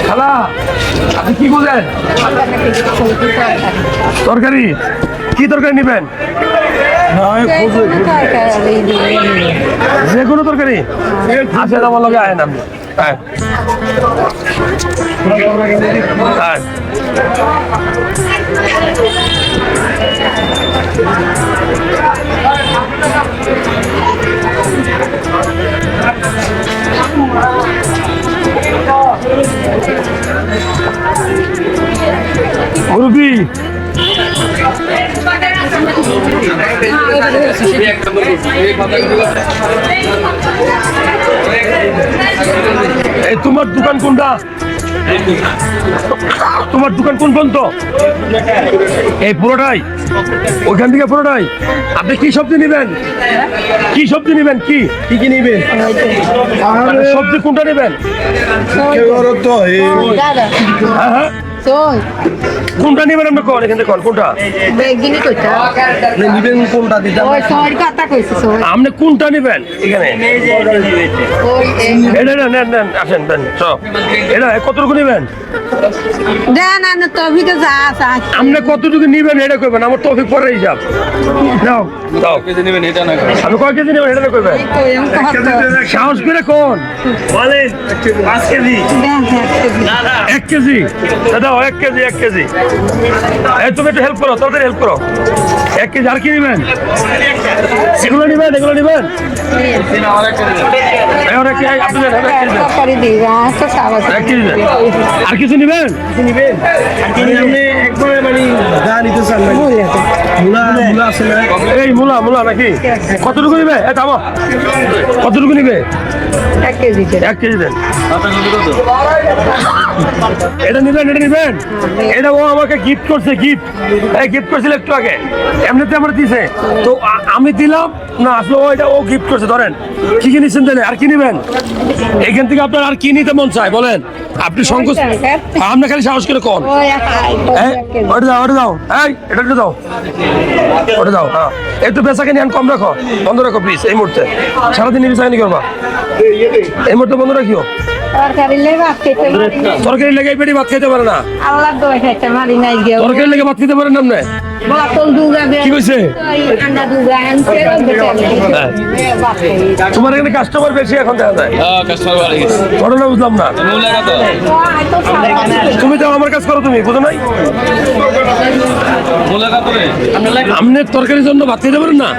খালা আপনি কি বলেন? তরকারি কি তরকারি নেবেন? যে কোনো তরকারি আছে, আমার লগে আয় না আপনি। মুরব্বি এই তোমার দোকান কোনটা? তোমার দোকান কোন পর্যন্ত? এই পুরোটাই? ওইখান থেকে পুরোটাই? আপনি কি সবজি নেবেন? কি সবজি নেবেন? কি কি কি নেবেন? সবজি কোনটা নেবেন? হ্যাঁ হ্যাঁ, কোনটা নেবেন আপনি? কোন এখান থেকে কোনটা নেবেন? কোনটা দিতে আপনি কোনটা নেবেন? এখানে এটা নেন নেন, আসেন দেন সব। এটা কতটুকু নেবেন? আপনি কতটুকু নিবেন এটা করবেন, আমার তৌফিক পরে হিসাব। নাও দাও, আমি কয় কেজি নেবেন এটা করবেন? সাহস করে কোন বলেন? 5 কেজি? 1 কেজি দাদা, 1 কেজি 1 কেজি। এই তুমি একটু হেল্প করো, তাড়াতাড়ি হেল্প করো। 1 কেজি। আর কি নেবেন? এগুলো নেবেন? এগুলো নেবেন? আর কিছু নেবেন? এই মূলা মূলা নাকি? কতটুকু নিবে? কতটুকু নিবে? 1 কেজি। 1 কেজি দেন। এটা নিবেন? এটা নিবেন? এটা ও আমাকে গিফট করছে, গিফট। এই গিফট করছিল একটু আগে, এমনিতে আমার দিছে তো আমি দিলাম না, আসলে ও গিফট করছে। ধরেন কি কি নিচ্ছেন তাহলে? আর কি নিবেন এখান থেকে? আপনার আর কি নিতে মন চায় বলেন? আপনি সংকোচ, আপনি খালি সাহস করে কোন? ওটা দাও, ওটা দাও, এই এটা একটু দাও, ওটা দাও। হ্যাঁ, একটু বেচাকে নিয়ে কম রাখো, বন্ধ রাখো প্লিজ এই মুহূর্তে। সারাদিন বেচাকেনি করবা, এই মুহূর্তে বন্ধ রাখিও। তরকারি লেগে পেটে ভাত খেতে পারে না। তরকারি লেগে ভাত খেতে পারেন না? কি কইছে? তোমার এখানে কাস্টমার বেশি এখন দেখা যায়। ঘটনা বুঝলাম না। তুমি তো আমার কাজ করো, তুমি বুঝো নাই? আপনি তরকারির জন্য ভাত খেতে পারেন না?